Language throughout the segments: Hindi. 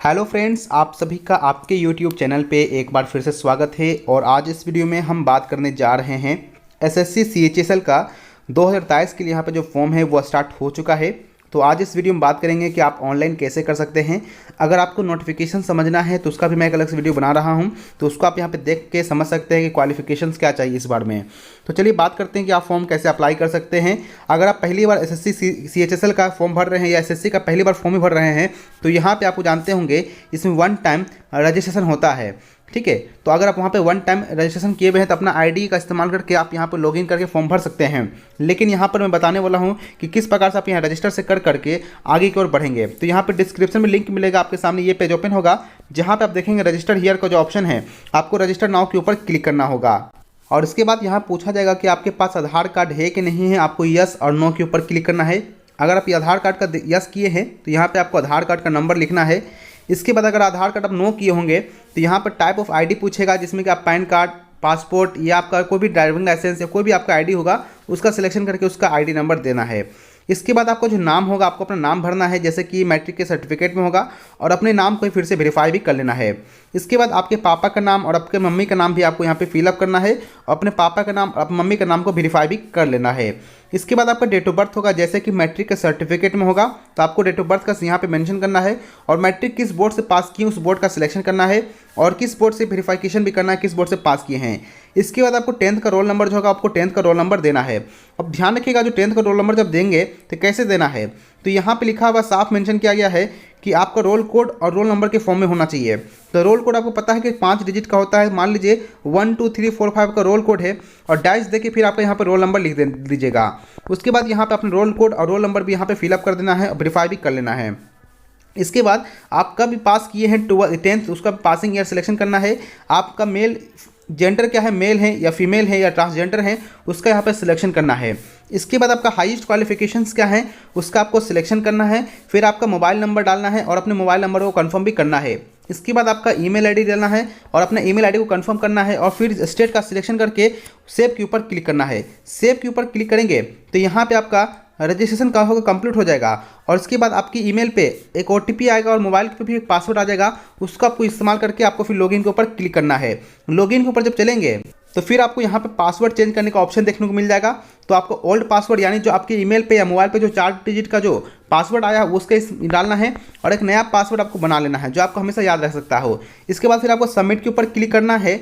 हेलो फ्रेंड्स, आप सभी का आपके यूट्यूब चैनल पे एक बार फिर से स्वागत है। और आज इस वीडियो में हम बात करने जा रहे हैं एसएससी सीएचएसएल का 2023 के लिए यहाँ पे जो फॉर्म है वो स्टार्ट हो चुका है। तो आज इस वीडियो में बात करेंगे कि आप ऑनलाइन कैसे कर सकते हैं। अगर आपको नोटिफिकेशन समझना है तो उसका भी मैं एक अलग से वीडियो बना रहा हूं, तो उसको आप यहाँ पे देख के समझ सकते हैं कि क्वालिफिकेशंस क्या चाहिए इस बार में। तो चलिए बात करते हैं कि आप फॉर्म कैसे अप्लाई कर सकते हैं। अगर आप पहली बार एसएससी सीएचएसएल का फॉर्म भर रहे हैं या एसएससी का पहली बार फॉर्म ही भर रहे हैं तो यहाँ पर आपको जानते होंगे इसमें 1 टाइम रजिस्ट्रेशन होता है। ठीक है, तो अगर आप वहाँ पे 1 टाइम रजिस्ट्रेशन किए हुए हैं तो अपना आईडी का इस्तेमाल करके आप यहाँ पर लॉगिन करके फॉर्म भर सकते हैं। लेकिन यहाँ पर मैं बताने वाला हूँ कि किस प्रकार से आप यहाँ रजिस्टर से करके आगे की ओर बढ़ेंगे। तो यहाँ पे डिस्क्रिप्शन में लिंक मिलेगा, आपके सामने ये पेज ओपन होगा जहाँ पे आप देखेंगे रजिस्टर हियर का जो ऑप्शन है, आपको रजिस्टर नाउ के ऊपर क्लिक करना होगा। और इसके बाद यहाँ पूछा जाएगा कि आपके पास आधार कार्ड है कि नहीं है, आपको यस और नो के ऊपर क्लिक करना है। अगर आप आधार कार्ड का यस किए हैं तो यहाँ पर आपको आधार कार्ड का नंबर लिखना है। इसके बाद अगर आधार कार्ड आप नो किए होंगे तो यहाँ पर टाइप ऑफ आईडी पूछेगा, जिसमें कि आप पैन कार्ड, पासपोर्ट या आपका कोई भी ड्राइविंग लाइसेंस या कोई भी आपका आईडी होगा उसका सिलेक्शन करके उसका आईडी नंबर देना है। इसके बाद आपका जो नाम होगा आपको अपना नाम भरना है, जैसे कि मैट्रिक के सर्टिफिकेट में होगा, और अपने नाम को फिर से वेरीफाई भी कर लेना है। इसके बाद आपके पापा का नाम और आपके मम्मी का नाम भी आपको यहाँ पे फिलअप करना है और अपने पापा का नाम और अपनी मम्मी का नाम को वेरीफाई भी कर लेना है। इसके बाद आपका डेट ऑफ बर्थ होगा, जैसे कि मैट्रिक के सर्टिफिकेट में होगा तो आपको डेट ऑफ बर्थ का यहाँ पे मेंशन करना है, और मैट्रिक किस बोर्ड से पास किए उस बोर्ड का सिलेक्शन करना है, और किस बोर्ड से वेरिफिकेशन भी करना है, किस बोर्ड से पास किए हैं। इसके बाद आपको 10th का रोल नंबर जो होगा आपको 10th का रोल नंबर देना है। अब ध्यान रखिएगा जो 10th का रोल नंबर जब देंगे तो कैसे देना है, तो यहाँ पे लिखा हुआ साफ मेंशन किया गया है कि आपका रोल कोड और रोल नंबर के फॉर्म में होना चाहिए। तो रोल कोड आपको पता है कि 5 डिजिट का होता है, मान लीजिए 1 2 3 4 5 का रोल कोड है, और डैश देके फिर आपका यहाँ पर रोल नंबर लिख दीजिएगा। उसके बाद यहाँ पे अपने रोल कोड और रोल नंबर भी यहाँ पे फिलअप कर देना है और वेरीफाई भी कर लेना है। इसके बाद आप कब पास किए हैं 10th उसका पासिंग ईयर सिलेक्शन करना है। आपका मेल जेंडर क्या है, मेल है या फीमेल है या ट्रांसजेंडर है, उसका यहाँ पे सिलेक्शन करना है। इसके बाद आपका हाईएस्ट क्वालिफिकेशंस क्या है उसका आपको सिलेक्शन करना है। फिर आपका मोबाइल नंबर डालना है और अपने मोबाइल नंबर को कंफर्म भी करना है। इसके बाद आपका ईमेल आईडी डालना है और अपना ईमेल आईडी को कंफर्म करना है, और फिर स्टेट का सिलेक्शन करके सेव के ऊपर क्लिक करना है। सेव के ऊपर क्लिक करेंगे तो यहाँ पे आपका रजिस्ट्रेशन का होगा कंप्लीट हो जाएगा, और इसके बाद आपकी ईमेल पे एक ओटीपी आएगा और मोबाइल पे भी एक पासवर्ड आ जाएगा। उसका आपको इस्तेमाल करके आपको फिर लॉगिन के ऊपर क्लिक करना है। लॉगिन के ऊपर जब चलेंगे तो फिर आपको यहाँ पे पासवर्ड चेंज करने का ऑप्शन देखने को मिल जाएगा। तो आपको ओल्ड पासवर्ड यानी जो आपके ईमेल पे या मोबाइल पे जो 4 डिजिट का जो पासवर्ड आया उसका डालना है, और एक नया पासवर्ड आपको बना लेना है जो आपको हमेशा याद रख सकता हो। इसके बाद फिर आपको सबमिट के ऊपर क्लिक करना है,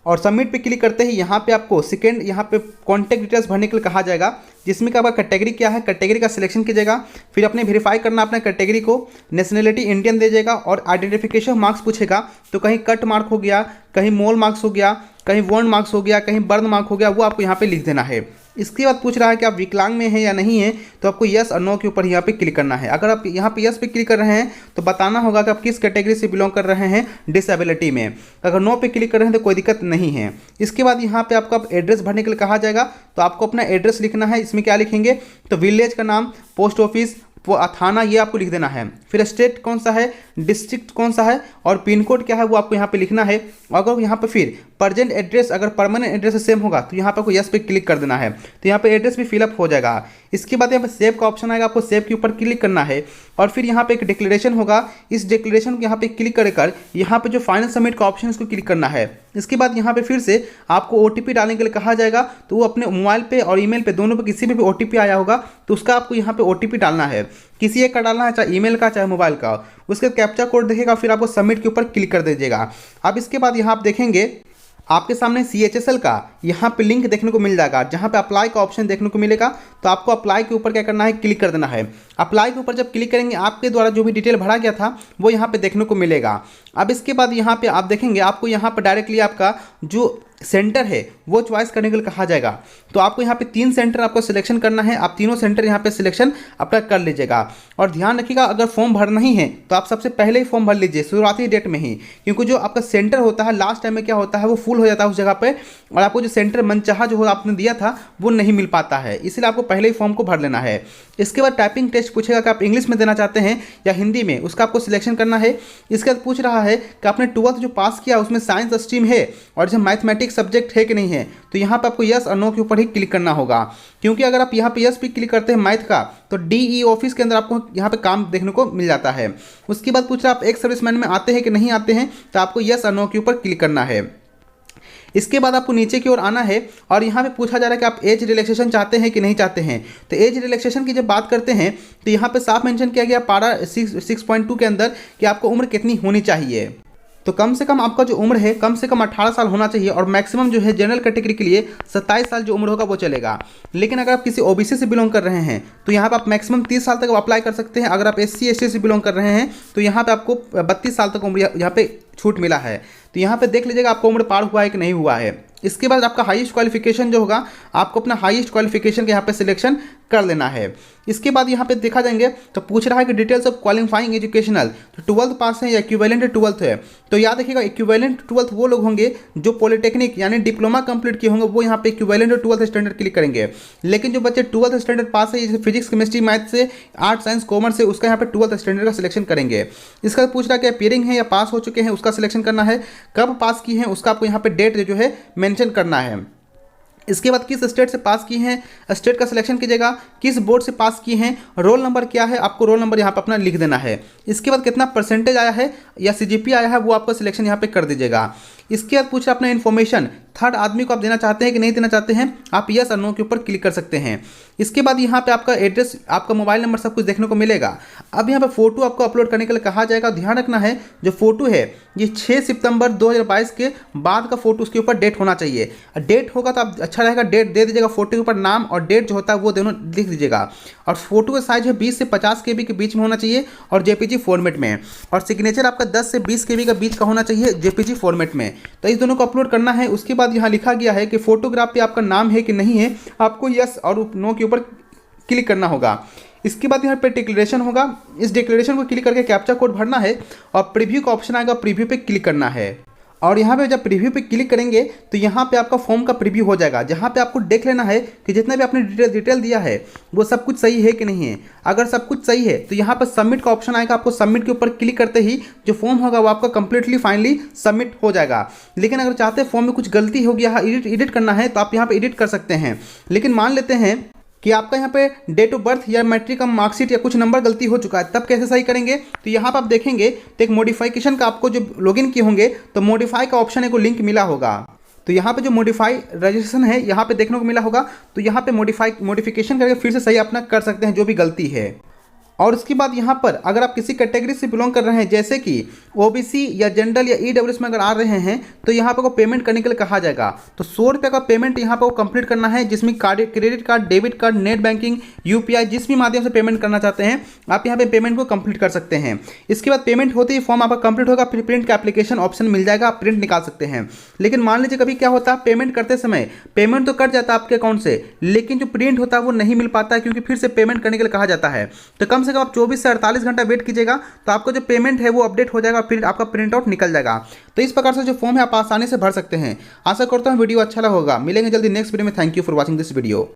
और सबमिट पे क्लिक करते ही यहाँ पे आपको सेकेंड यहाँ पे कॉन्टैक्ट डिटेल्स भरने के लिए कहा जाएगा, जिसमें कि आपका कैटेगरी क्या है, कैटेगरी का सिलेक्शन कीजिएगा। फिर अपने वेरीफाई करना अपना कैटेगरी को, नेशनलिटी इंडियन दीजिएगा, और आइडेंटिफिकेशन मार्क्स पूछेगा तो कहीं कट मार्क हो गया, कहीं मोल मार्क्स हो गया, कहीं वॉर्न मार्क्स हो गया, कहीं बर्न मार्क हो गया, वो आपको यहाँ पे लिख देना है। इसके बाद पूछ रहा है कि आप विकलांग में हैं या नहीं है, तो आपको यस और नो के ऊपर यहाँ पे क्लिक करना है। अगर आप यहाँ पे यस पे क्लिक कर रहे हैं तो बताना होगा कि आप किस कैटेगरी से बिलोंग कर रहे हैं डिसेबिलिटी में। अगर नो पे क्लिक कर रहे हैं तो कोई दिक्कत नहीं है। इसके बाद यहाँ पे आपको एड्रेस भरने के लिए कहा जाएगा, तो आपको अपना एड्रेस लिखना है। इसमें क्या लिखेंगे तो विलेज का नाम, पोस्ट ऑफिस, वो थाना, ये आपको लिख देना है। फिर स्टेट कौन सा है, डिस्ट्रिक्ट कौन सा है, और पिन कोड क्या है वो आपको यहाँ पे लिखना है। अगर यहाँ पे फिर प्रेजेंट एड्रेस अगर परमानेंट एड्रेस से सेम होगा तो यहाँ पे आपको यस पे क्लिक कर देना है, तो यहाँ पे एड्रेस भी फिलअप हो जाएगा। इसके बाद यहाँ पे सेव का ऑप्शन आएगा, आपको सेव के ऊपर क्लिक करना है, और फिर यहाँ पे एक डिक्लेरेशन होगा, इस डिक्लेरेशन को यहाँ पे क्लिक कर यहाँ पे जो फाइनल सबमिट का ऑप्शन है उसको क्लिक करना है। इसके बाद यहाँ पे फिर से आपको ओटीपी डालने के लिए कहा जाएगा, तो वो अपने मोबाइल पे और ईमेल पे दोनों पे किसी पे भी ओटीपी आया होगा तो उसका आपको यहाँ पे ओटीपी डालना है। किसी एक का डालना है, चाहे ईमेल का चाहे मोबाइल का। उसके कैप्चा कोड देखेगा, फिर आपको सबमिट के ऊपर क्लिक कर दीजिएगा। अब इसके बाद यहाँ आप देखेंगे आपके सामने सीएचएसएल का यहाँ पे लिंक देखने को मिल जाएगा, जहाँ पे अप्लाई का ऑप्शन देखने को मिलेगा। तो आपको अप्लाई के ऊपर क्या करना है, क्लिक कर देना है। अप्लाई के ऊपर जब क्लिक करेंगे आपके द्वारा जो भी डिटेल भरा गया था वो यहाँ पे देखने को मिलेगा। अब इसके बाद यहाँ पे आप देखेंगे आपको यहाँ पर डायरेक्टली आपका जो सेंटर है वो चॉइस करने के लिए कहा जाएगा। तो आपको यहाँ पे 3 सेंटर आपको सिलेक्शन करना है, आप तीनों सेंटर यहाँ पे सिलेक्शन अपना कर लीजिएगा। और ध्यान रखिएगा अगर फॉर्म भरना ही है तो आप सबसे पहले ही फॉर्म भर लीजिए शुरुआती डेट में ही, क्योंकि जो आपका सेंटर होता है लास्ट टाइम में क्या होता है वो फुल हो जाता है उस जगह पे, और आपको जो सेंटर मनचाहा जो आपने दिया था वो नहीं मिल पाता है, इसलिए आपको पहले ही फॉर्म को भर लेना है। इसके बाद टाइपिंग टेस्ट पूछेगा कि आप इंग्लिश में देना चाहते हैं या हिंदी में, उसका आपको सिलेक्शन करना है। इसके बाद पूछ रहा है कि आपने 12th जो पास किया उसमें साइंस स्ट्रीम है और जो मैथमेटिक्स फिजिक्स सब्जेक्ट है कि नहीं है, तो यहाँ पे आपको यस और नो के ऊपर ही क्लिक करना होगा, क्योंकि अगर आप यहाँ पे यस पे क्लिक करते हैं मैथ का तो डीई ऑफिस के अंदर आपको यहाँ पे काम देखने को मिल जाता है। उसके बाद पूछ रहा आप एक सर्विसमैन में आते हैं कि नहीं आते हैं, तो आपको यस और नो के ऊपर क्लिक करना है। इसके बाद आपको नीचे की ओर आना है और यहाँ पे पूछा जा रहा है कि आप एज रिलैक्सेशन चाहते हैं कि नहीं चाहते हैं। तो एज रिलैक्सेशन की जब बात करते हैं तो यहाँ पे साफ मेंशन किया गया पारा 6.2 के अंदर कि आपको उम्र कितनी होनी चाहिए। तो कम से कम आपका जो उम्र है कम से कम 18 साल होना चाहिए और मैक्सिमम जो है जनरल कैटेगरी के लिए 27 साल जो उम्र होगा वो चलेगा। लेकिन अगर आप किसी ओबीसी से बिलोंग कर रहे हैं तो यहाँ पे आप मैक्सिमम 30 साल तक अप्लाई कर सकते हैं। अगर आप एससी एसटी से बिलोंग कर रहे हैं तो यहाँ पे आपको 32 साल तक उम्र यहाँ पे छूट मिला है। तो यहाँ पे देख लीजिएगा आपका उम्र पार हुआ है कि नहीं हुआ है। इसके बाद आपका हाईएस्ट क्वालिफिकेशन जो होगा आपको अपना हाईएस्ट क्वालिफिकेशन के यहाँ पे सिलेक्शन कर लेना है। इसके बाद यहाँ पे देखा जाएंगे तो पूछ रहा है कि डिटेल्स ऑफ क्वालिफाइंग एजुकेशनल, तो 12th पास है या इक्विवेलेंट 12th है। तो याद रखिएगा इक्विवेलेंट 12th वो लोग होंगे जो पॉलिटेक्निक यानी डिप्लोमा कंप्लीट किए होंगे, वो यहाँ पे इक्विवेलेंट 12th स्टैंडर्ड क्लिक करेंगे। लेकिन जो बच्चे 12th स्टैंडर्ड पास है जैसे फिजिक्स केमिस्ट्री मैथ से आर्ट साइंस कॉमर्स से, उसका यहाँ पे 12th स्टैंडर्ड का सिलेक्शन करेंगे। इसका पूछ रहा है कि अपीयरिंग है या पास हो चुके हैं, उसका सिलेक्शन करना है। कब पास की हैं उसका आपको यहाँ पे डेट जो है मेंशन करना है। इसके बाद किस स्टेट से पास की हैं, स्टेट का सिलेक्शन कीजिएगा। किस बोर्ड से पास की हैं, रोल नंबर क्या है, आपको रोल नंबर यहाँ पे अपना लिख देना है। इसके बाद कितना परसेंटेज आया है या सीजीपी आया है वो आपका सिलेक्शन यहाँ पे कर दीजिएगा। इसके बाद पूछा अपना इन्फॉर्मेशन थर्ड आदमी को आप देना चाहते हैं कि नहीं देना चाहते हैं, आप यस और नो के ऊपर क्लिक कर सकते हैं। इसके बाद यहाँ पे आपका एड्रेस, आपका मोबाइल नंबर सब कुछ देखने को मिलेगा। अब यहाँ पे फोटो आपको अपलोड करने के लिए कहा जाएगा। ध्यान रखना है जो फोटो है ये 6 सितंबर 2022 के बाद का फोटो, उसके ऊपर डेट होना चाहिए। डेट होगा तो आप अच्छा रहेगा, डेट दे दीजिएगा। फोटो के ऊपर नाम और डेट जो होता है वो दोनों लिख दीजिएगा। और फोटो का साइज है 20 से 50 KB के बीच में होना चाहिए और जेपीजी फॉर्मेट में। और सिग्नेचर आपका 10 से 20 KB का बीच का होना चाहिए जेपीजी फॉर्मेट में। तो इस दोनों को अपलोड करना है। उसके बाद यहाँ लिखा गया है कि फोटोग्राफ पे आपका नाम है कि नहीं है, आपको यस और नो के ऊपर क्लिक करना होगा। इसके बाद यहाँ पे डिक्लेरेशन होगा, इस डिक्लेरेशन को क्लिक करके कैप्चा कोड भरना है और प्रीव्यू का ऑप्शन आएगा, प्रीव्यू पे क्लिक करना है। और यहाँ पे जब प्रीव्यू पे क्लिक करेंगे तो यहाँ पे आपका फॉर्म का प्रीव्यू हो जाएगा, जहाँ पे आपको देख लेना है कि जितना भी आपने डिटेल दिया है वो सब कुछ सही है कि नहीं है। अगर सब कुछ सही है तो यहाँ पर सबमिट का ऑप्शन आएगा, आपको सबमिट के ऊपर क्लिक करते ही जो फॉर्म होगा वो आपका कंप्लीटली फाइनली सबमिट हो जाएगा। लेकिन अगर चाहते हैं फॉर्म में कुछ गलती हो गया, एडिट करना है, तो आप यहाँ पर एडिट कर सकते हैं। लेकिन मान लेते हैं कि आपका यहाँ पे डेट ऑफ बर्थ या मैट्रिक का मार्कशीट या कुछ नंबर गलती हो चुका है, तब कैसे सही करेंगे। तो यहाँ पर आप देखेंगे तो एक मॉडिफिकेशन का आपको जो लॉगिन किए होंगे तो मॉडिफाई का ऑप्शन है को लिंक मिला होगा। तो यहाँ पे जो मॉडिफाई रजिस्ट्रेशन है यहाँ पे देखने को मिला होगा, तो यहाँ पे मॉडिफिकेशन करके फिर से सही अपना कर सकते हैं जो भी गलती है। और उसके बाद यहाँ पर अगर आप किसी कैटेगरी से बिलोंग कर रहे हैं जैसे कि ओबीसी या जनरल या ईडब्ल्यूएस में अगर आ रहे हैं तो यहाँ पर को पेमेंट करने के लिए कहा जाएगा। तो 100 रुपये का पेमेंट यहाँ पर कंप्लीट करना है, जिसमें credit card, debit card, net banking, UPI जिस भी माध्यम से पेमेंट करना चाहते हैं आप यहाँ पे पेमेंट को कंप्लीट कर सकते हैं। इसके बाद पेमेंट होते ही फॉर्म आपका कंप्लीट होगा, फिर प्रिंट का एप्लीकेशन ऑप्शन मिल जाएगा, आप प्रिंट निकाल सकते हैं। लेकिन मान लीजिए कभी क्या होता है, पेमेंट करते समय पेमेंट तो कट जाता है आपके अकाउंट से, लेकिन जो प्रिंट होता है वो नहीं मिल पाता है क्योंकि फिर से पेमेंट करने के लिए कहा जाता है। तो कम से कम आप 24 से 48 घंटा वेट कीजिएगा, तो आपका जो पेमेंट है वो अपडेट हो जाएगा, फिर आपका प्रिंट आउट निकल जाएगा। तो इस प्रकार से जो फॉर्म है आप आसानी से भर सकते हैं। आशा करता हूँ वीडियो अच्छा लगा होगा। मिलेंगे जल्दी नेक्स्ट वीडियो में। Thank you for watching this video.